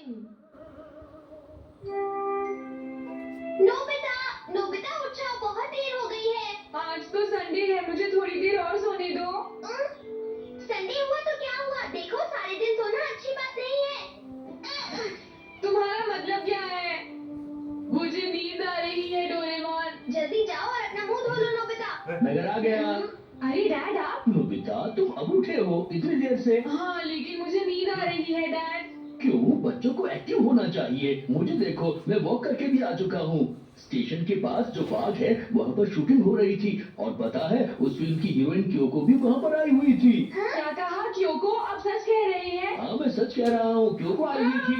Nobita, Nobita उठ जाओ, बहुत देर हो गई है। आज तो संडे है, मुझे थोड़ी देर और सोने दो। संडे हुआ तो क्या हुआ? देखो, सारे दिन सोना अच्छी बात नहीं है। तुम्हारा मतलब क्या है? मुझे नींद आ रही है डोरेमोन। जल्दी जाओ और अपना मुंह धो लो नोबिता। नजर आ गया। अरे डैड आप? नोबिता तुम अब उठे हो इतनी देर से? हाँ, लेकिन मुझे नींद आ रही है डैड। क्यों? बच्चों को एक्टिव होना चाहिए। मुझे देखो, मैं वॉक करके भी आ चुका हूँ। स्टेशन के पास जो पार्क है वहाँ पर शूटिंग हो रही थी और पता है उस फिल्म की हीरोइन क्योको भी वहाँ पर आई हुई थी। क्या कहा? क्योको? आप सच कह रहे हैं? हाँ मैं सच कह रहा हूँ, क्योको आई हुई थी।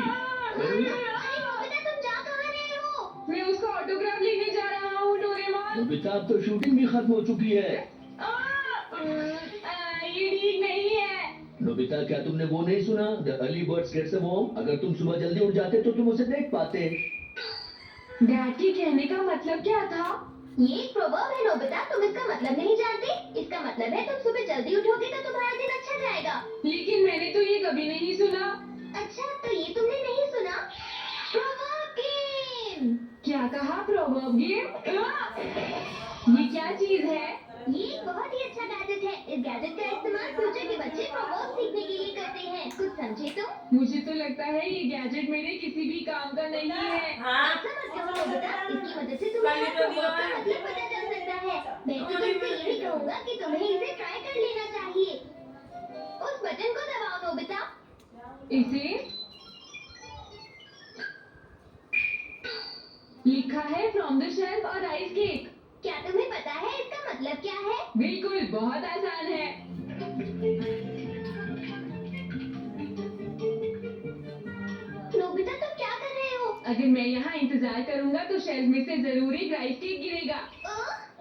अरे नोबिता, तुम जा कहाँ रहे हो? मैं उसका ऑटोग्राफ लेने जा रहा हूँ डोरेमोन। नोबिता अब तो शूटिंग भी खत्म हो चुकी है। ये ठीक नहीं है। नोबिता क्या तुमने वो नहीं सुना? The early birds gets the worm. अगर तुम सुबह जल्दी उठ जाते तो तुम उसे देख पाते। डैड के कहने का मतलब क्या था? ये एक प्रोवर्ब है नोबिता, तुम इसका मतलब नहीं जानते? इसका मतलब है तुम सुबह जल्दी उठोगे तो तुम्हारा दिन अच्छा जाएगा। लेकिन मैंने तो ये कभी नहीं सुना। अच्छा, तो ये तुमने नहीं सुना? Proverb game. क्या कहा? Proverb game? ये क्या चीज है? ये एक बहुत ही अच्छा गैजेट है। इस गैजेट का इस्तेमाल फ्यूचर के बच्चे प्रोवर्ब सीखने के लिए करते हैं। कुछ समझे तुम? मुझे तो लगता है ये गैजेट मेरे किसी भी काम का नहीं है। ऐसा मत कहो नोबिता, इसकी मदद से तुम्हें प्रोवर्ब का मतलब पता चल सकता है। मैं तो तुमसे यही कहूँगा कि तुम्हें इसे ट्राई कर लेना चाहिए। उस बटन को दबाओ नोबिता। इसे लिखा है फ्रॉम द शेल्फ और आइस केक। क्या तुम्हें पता है इसका मतलब क्या है? बिल्कुल, बहुत आसान है। नोबिता तुम क्या कर रहे हो? अगर मैं यहाँ इंतजार करूँगा तो शेल्फ में से जरूर एक राइस केक गिरेगा।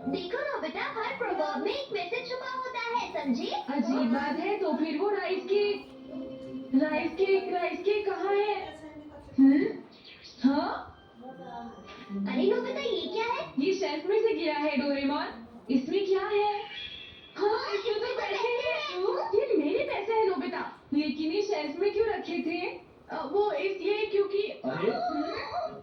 देखो नोबिता, हर प्रोवर्ब में एक मैसेज छुपा होता है, समझे? अजीब बात है, तो फिर वो राइस केक कहाँ है? हाँ? अरे नोबिता, ये क्या है? ये शेल्फ में से गिरा है डोरेमोन। इसमें क्या है? हाँ, इसमें तो पैसे हैं। ये मेरे पैसे हैं नोबिता। लेकिन ये शेल्फ में क्यों रखे थे? वो इसलिए क्योंकि अरे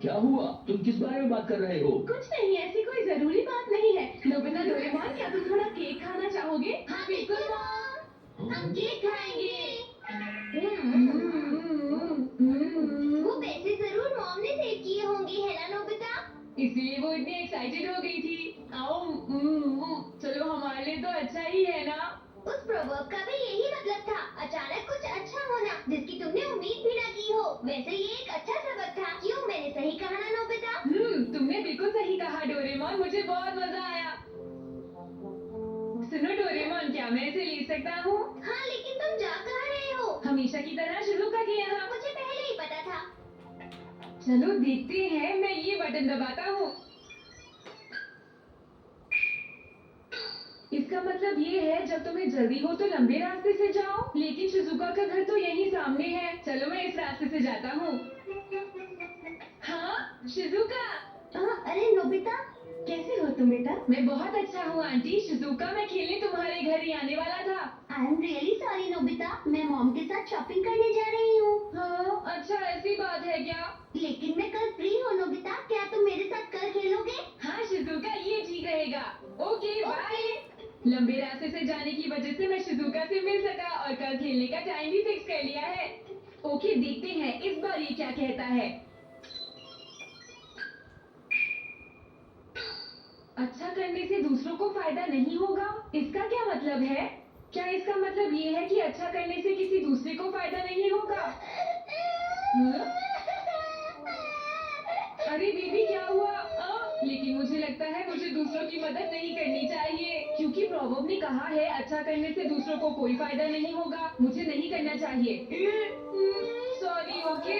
क्या हुआ? तुम किस बारे में बात कर रहे हो? कुछ नहीं, ऐसी कोई जरूरी बात नहीं है। नोबिता डोरेमोन, क्या तुम थोड़ा केक खाना चाहोगे? हाँ बिल्कुल मॉम, हम केक खाएंगे। वो पैसे जरूर मॉम ने सेव किए होंगे, है ना नोबिता? इसलिए वो इतनी एक्साइटेड हो गई थी। आओ, चलो हमारे लिए तो अच्छा ही है ना। उस प्रोवर्ब का भी यही मतलब था, अचानक कुछ अच्छा होना जिसकी तुमने उम्मीद भी न की हो। वैसे ये एक अच्छा सबक था। क्यों, मैंने सही कहा ना नोबिता? तुमने बिल्कुल सही कहा डोरेमोन, मुझे बहुत मजा आया। सुनो डोरेमोन, क्या मैं इसे ले सकता हूँ? हाँ, लेकिन तुम जा कहाँ रहे हो? हमेशा की तरह शिज़ुका के यहाँ। मुझे पहले ही पता था। चलो देखते हैं, मैं ये बटन दबाता हूँ। इसका मतलब ये है जब तुम्हें जल्दी हो तो लंबे रास्ते से जाओ। लेकिन शिज़ुका का घर तो यहीं सामने है। चलो मैं इस रास्ते से जाता हूँ। हाँ शिज़ुका। अरे नोबिता, कैसे हो तुम बेटा? मैं बहुत अच्छा हूँ आंटी। शिज़ुका, मैं खेलने तुम्हारे घर ही आने वाला था। I am really sorry Nobita, मैं मॉम के साथ शॉपिंग करने जा रही हूँ। हाँ, अच्छा ऐसी बात है क्या? लेकिन मैं कल फ्री हूँ नोबिता, क्या तुम मेरे साथ कल खेलोगे? हाँ शिज़ुका, ये ठीक रहेगा। Okay bye. लंबे रास्ते से जाने की वजह से मैं शिज़ुका से मिल सका और कल खेलने का टाइम भी फिक्स कर लिया है। ओके, देखते हैं इस बार ये क्या कहता है। अच्छा करने से दूसरों को फायदा नहीं होगा, इसका क्या मतलब है? क्या इसका मतलब ये है कि अच्छा करने से किसी दूसरे को फायदा नहीं होगा? अरे बेबी, क्या हुआ? लेकिन मुझे लगता है मुझे दूसरों की मदद नहीं करनी चाहिए, क्योंकि प्रोवर्ब ने कहा है अच्छा करने से दूसरों को कोई फायदा नहीं होगा। मुझे नहीं करना चाहिए। सॉरी। ओके,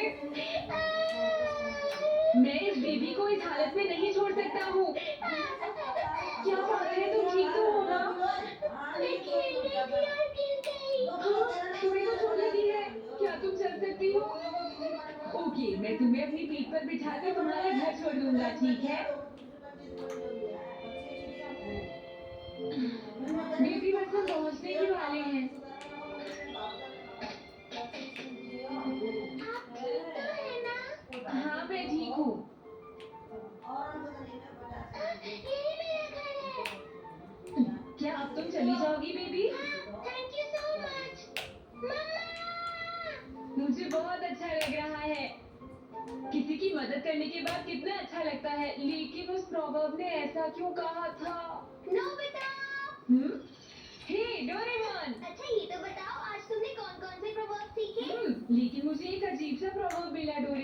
मैं इस बेबी को इस हालत में नहीं छोड़ सकता हूँ। क्या बात है, तुम ठीक तो हो ना? मैं खेल रही थी और गिर गई। तुम्हें तो चोट लगी है, क्या तुम चल सकती हो? ओके, मैं तुम्हें अपनी पीठ पर बिठाकर तुम्हारा घर छोड़ दूंगा, ठीक है? बेबी, बस हम पहुंचने ही वाले हैं। आप ठीक तो है चली जाओगी baby? Thank you so much मम्मा। मुझे बहुत अच्छा लग रहा है। किसी की मदद करने के बाद कितना अच्छा लगता है, लेकिन उस प्रोवर्ब ने ऐसा क्यों कहा था? नोबिता। हे डोरेमोन। अच्छा ये तो बताओ आज तुमने कौन कौन से प्रवर्ब सीखे? लेकिन मुझे एक अजीब सा प्रोवर्ब मिला डोरेमोन।